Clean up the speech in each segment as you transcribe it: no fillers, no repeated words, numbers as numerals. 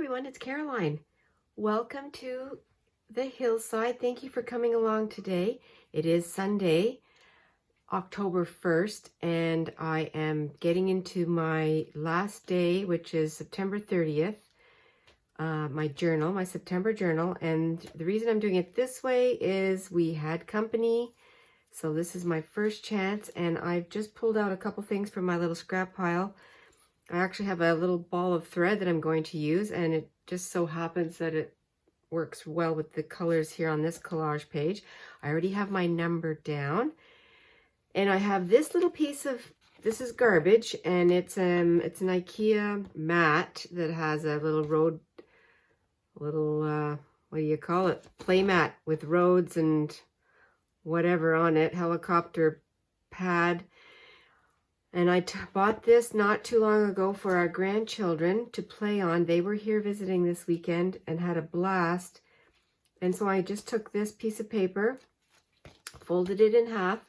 everyone, it's Caroline. Welcome to the hillside. Thank you for coming along today. It is Sunday, October 1st, and I am getting into my last day, which is September 30th, my September journal. And the reason I'm doing it this way is we had company, so this is my first chance, and I've just pulled out a couple things from my little scrap pile. I actually have a little ball of thread that I'm going to use, and it just so happens that it works well with the colors here on this collage page. I already have my number down, and I have this little piece of, this is garbage, and it's an IKEA mat that has a little what do you call it? Play mat with roads and whatever on it, helicopter pad. And I bought this not too long ago for our grandchildren to play on. They were here visiting this weekend and had a blast. And so I just took this piece of paper, folded it in half.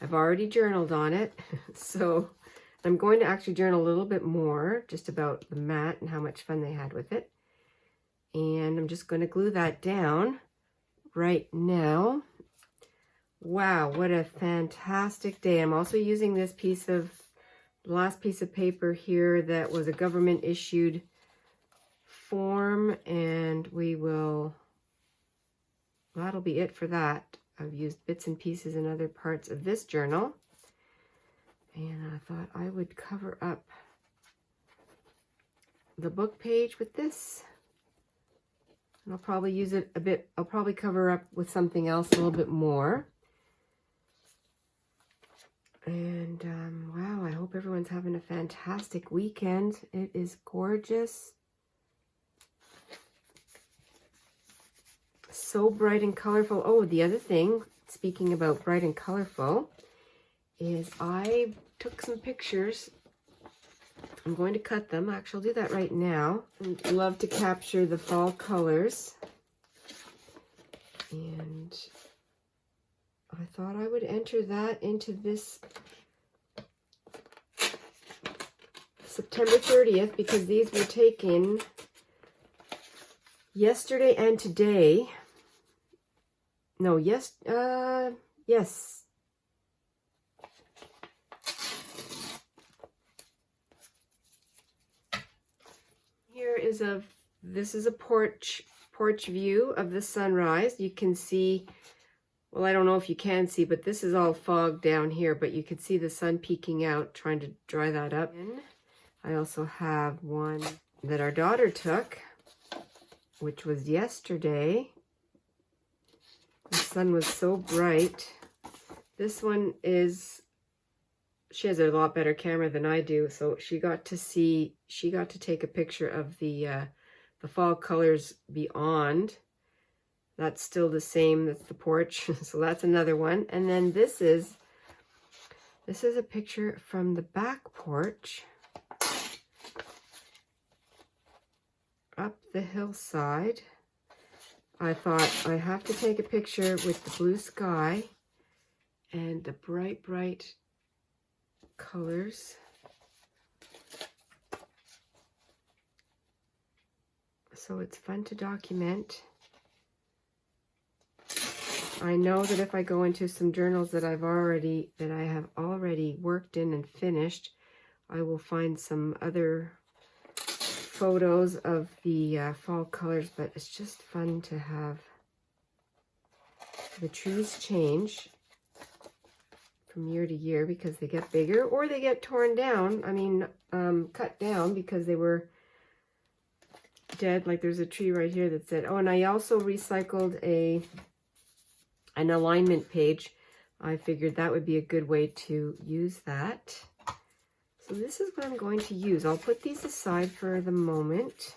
I've already journaled on it. So I'm going to actually journal a little bit more just about the mat and how much fun they had with it. And I'm just going to glue that down right now. Wow, what a fantastic day. I'm also using this last piece of paper here that was a government issued form, and that'll be it for that. I've used bits and pieces in other parts of this journal, and I thought I would cover up the book page with this. And I'll probably use it a bit, I'll probably cover up with something else a little bit more. And wow, I hope everyone's having a fantastic weekend. It is gorgeous. So bright and colorful. Oh, the other thing, speaking about bright and colorful, is I took some pictures. I'm going to cut them. Actually, I'll do that right now. I love to capture the fall colors. And I thought I would enter that into this September 30th because these were taken yesterday and today. No, yes. This is a porch view of the sunrise. You can see, well, I don't know if you can see, but this is all fog down here, but you can see the sun peeking out, trying to dry that up. I also have one that our daughter took, which was yesterday. The sun was so bright. This one is, she has a lot better camera than I do, so she got to take a picture of the fall colors beyond. That's still the same, that's the porch. So that's another one. And then this is a picture from the back porch up the hillside. I thought I have to take a picture with the blue sky and the bright, bright colors. So it's fun to document. I know that if I go into some journals that I have already worked in and finished, I will find some other photos of the fall colors, but it's just fun to have. The trees change from year to year because they get bigger or they get torn down. I mean, cut down because they were dead. Like there's a tree right here that said, oh, and I also recycled an alignment page. I figured that would be a good way to use that. So this is what I'm going to use. I'll put these aside for the moment.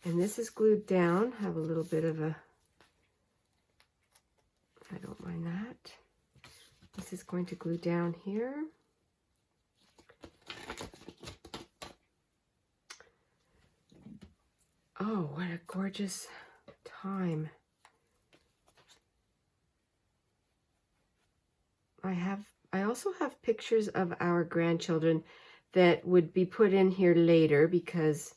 And this is glued down. Have a little bit of a, I don't mind that. This is going to glue down here. Oh, what a gorgeous time. I also have pictures of our grandchildren that would be put in here later because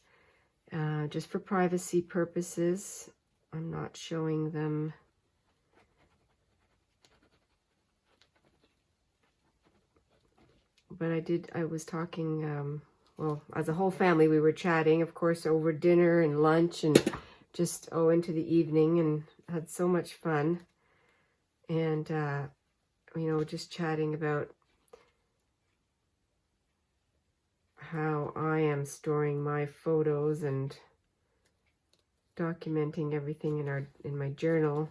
just for privacy purposes. I'm not showing them. But I was talking, well, as a whole family, we were chatting, of course, over dinner and lunch and just, into the evening, and had so much fun. And, you know, just chatting about how I am storing my photos and documenting everything in my journal.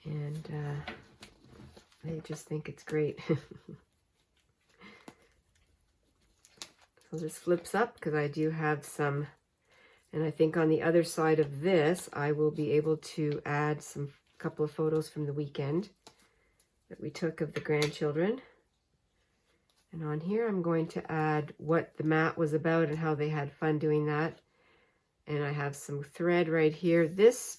And, I just think it's great. So this flips up because I do have some, and I think on the other side of this, I will be able to add some couple of photos from the weekend that we took of the grandchildren. And on here, I'm going to add what the mat was about and how they had fun doing that. And I have some thread right here. This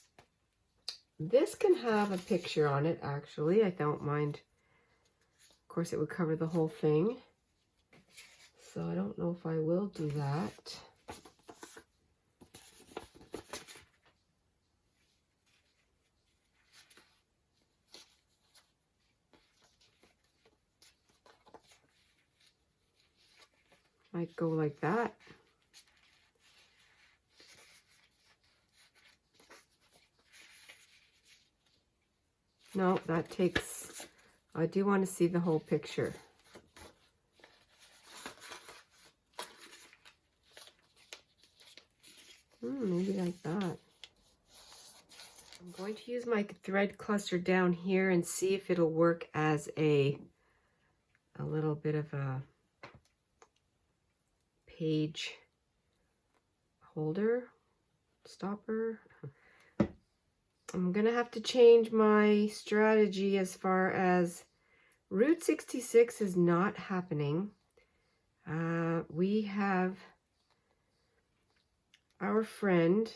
can have a picture on it, actually. I don't mind. Of course, it would cover the whole thing. So I don't know if I will do that. Might go like that. No, that takes, I do want to see the whole picture. Maybe like that. I'm going to use my thread cluster down here and see if it'll work as a little bit of a page holder, stopper. I'm gonna have to change my strategy as far as Route 66 is not happening. We have our friend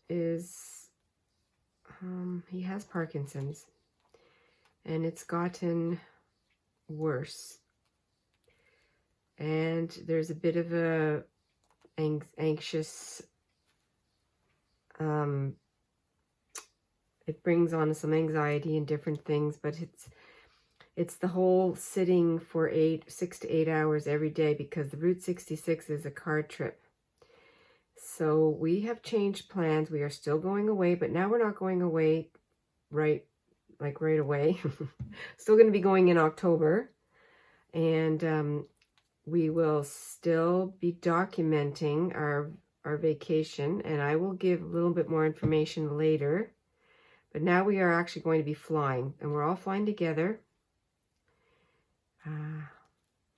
is, he has Parkinson's, and it's gotten worse. And there's a bit of a anxious, it brings on some anxiety and different things, but it's the whole sitting for 6 to 8 hours every day, because the Route 66 is a car trip. So we have changed plans. We are still going away, but now we're not going away right away. Still going to be going in October, and we will still be documenting our vacation, and I will give a little bit more information later. But now we are actually going to be flying, and we're all flying together.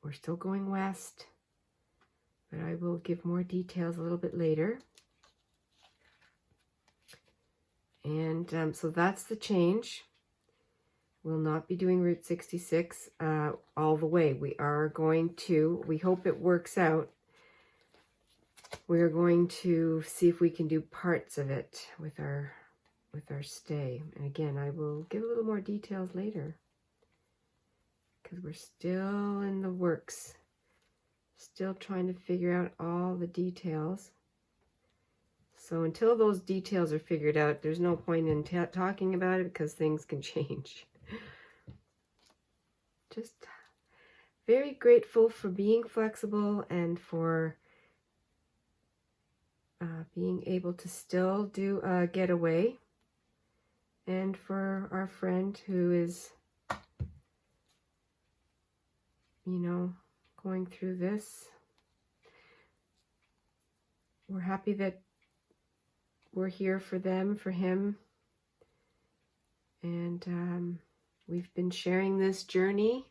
We're still going west, but I will give more details a little bit later. And so that's the change. We'll not be doing Route 66 all the way. We are going to, we hope it works out. We're going to see if we can do parts of it with our stay. And again, I will give a little more details later, because we're still in the works. Still trying to figure out all the details. So until those details are figured out, there's no point in talking about it, because things can change. Just very grateful for being flexible and for being able to still do a getaway, and for our friend who is, you know, going through this. We're happy that we're here for them, for him, and we've been sharing this journey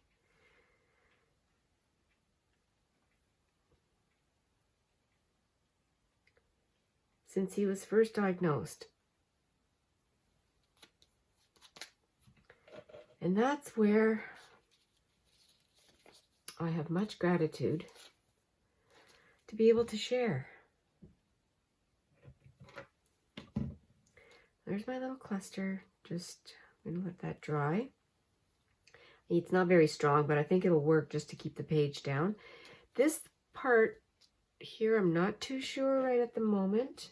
since he was first diagnosed. And that's where I have much gratitude to be able to share. There's my little cluster. Just I'm gonna let that dry. It's not very strong, but I think it'll work just to keep the page down. This part here. I'm not too sure right at the moment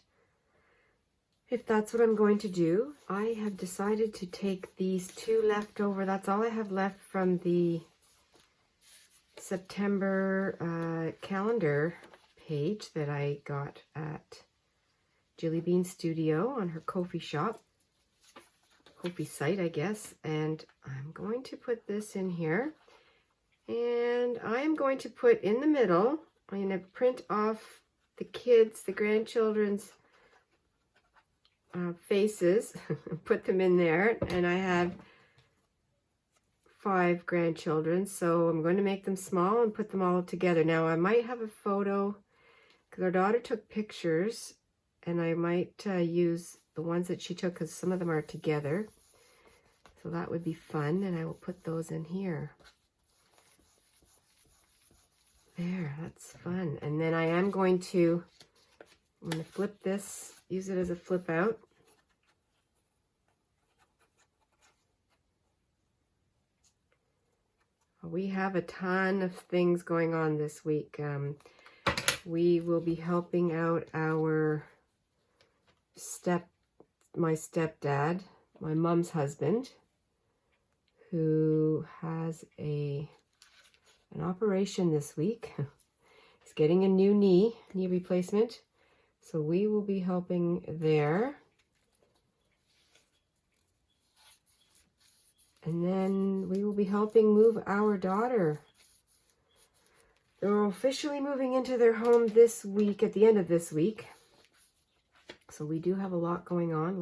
if that's what I'm going to do. I have decided to take these two leftover. That's all I have left from the September calendar page that I got at Jilly Bean Studio on her Ko-fi shop. Ko-fi site, I guess. And I'm going to put this in here. And I am going to put in the middle, I'm going to print off the kids, the grandchildren's faces, put them in there. And I have 5 grandchildren, so I'm going to make them small and put them all together. Now I might have a photo, because our daughter took pictures, and I might use the ones that she took, because some of them are together. So that would be fun, and I will put those in here. There, that's fun. And then I'm going to flip this, use it as a flip out. We have a ton of things going on this week. We will be helping out my stepdad, my mom's husband, who has an operation this week. He's getting a new knee replacement. So we will be helping there. And then we will be helping move our daughter. They're officially moving into their home this week, at the end of this week. So we do have a lot going on, a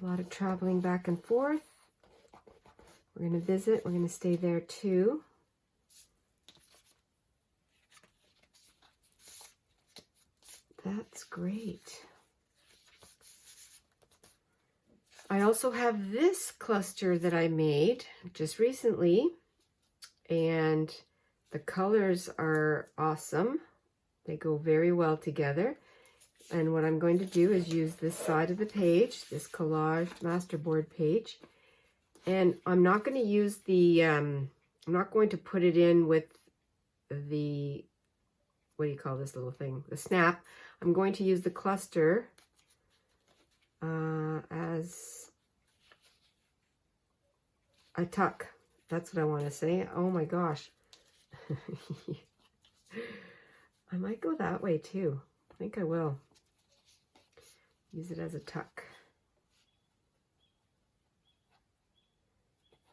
lot of traveling back and forth. We're going to visit, we're going to stay there too. That's great. I also have this cluster that I made just recently, and the colors are awesome. They go very well together. And what I'm going to do is use this side of the page, this collage masterboard page. And I'm not going to use the, I'm not going to put it in with the, what do you call this little thing? The snap. I'm going to use the cluster as a tuck. That's what I want to say. Oh my gosh. I might go that way too. I think I will. Use it as a tuck.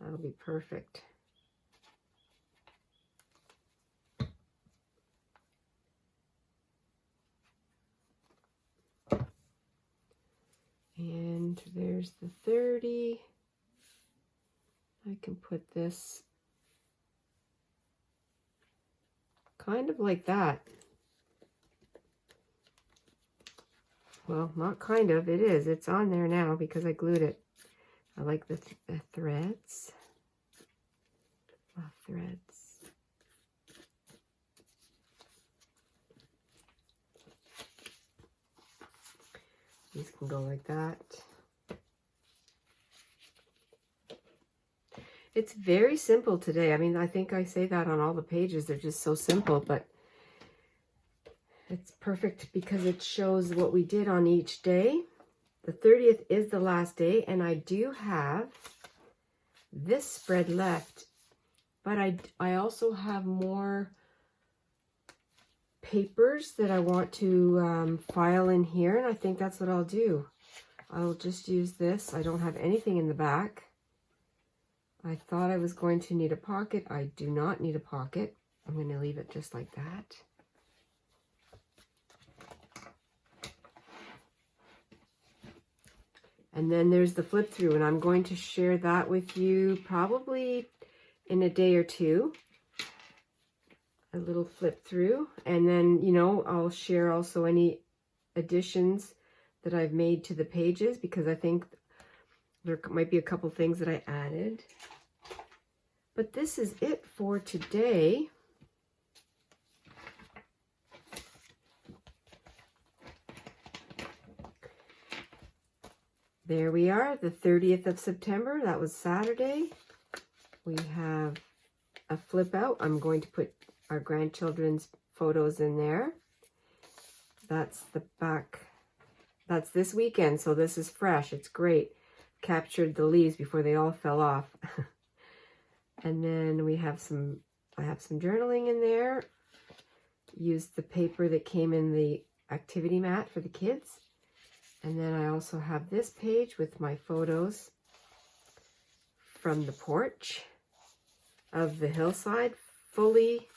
That'll be perfect. And there's the 30. I can put this kind of like that. Well, not kind of, it is. It's on there now because I glued it. I like the threads. Threads. These can go like that. It's very simple today. I mean, I think I say that on all the pages. They're just so simple, but it's perfect because it shows what we did on each day. The 30th is the last day, and I do have this spread left, but I also have more papers that I want to file in here, and I think that's what I'll do. I'll just use this. I don't have anything in the back. I thought I was going to need a pocket. I do not need a pocket. I'm going to leave it just like that. And then there's the flip through, and I'm going to share that with you probably in a day or two. A little flip through, and then, you know, I'll share also any additions that I've made to the pages, because I think there might be a couple things that I added. But this is it for today. There we are, the 30th of September. That was Saturday. We have a flip out. I'm going to put our grandchildren's photos in there. That's the back. That's this weekend, so this is fresh. It's great. Captured the leaves before they all fell off. And then we have I have some journaling in there. Used the paper that came in the activity mat for the kids. And then I also have this page with my photos from the porch of the hillside, fully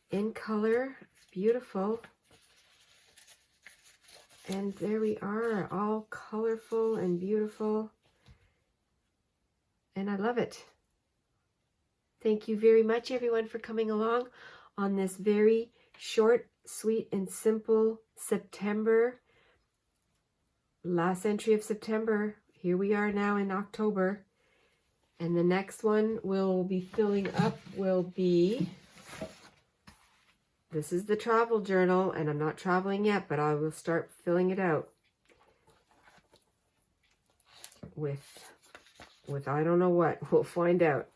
in color. Beautiful. And there we are, all colorful and beautiful. And I love it. Thank you very much, everyone, for coming along on this very short, sweet, and simple September. Last entry of September. Here we are now in October. And the next one we'll be filling up will be... This is the travel journal, and I'm not traveling yet, but I will start filling it out with I don't know what. We'll find out.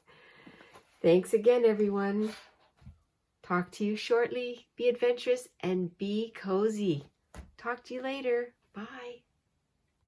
Thanks again, everyone. Talk to you shortly. Be adventurous and be cozy. Talk to you later. Bye.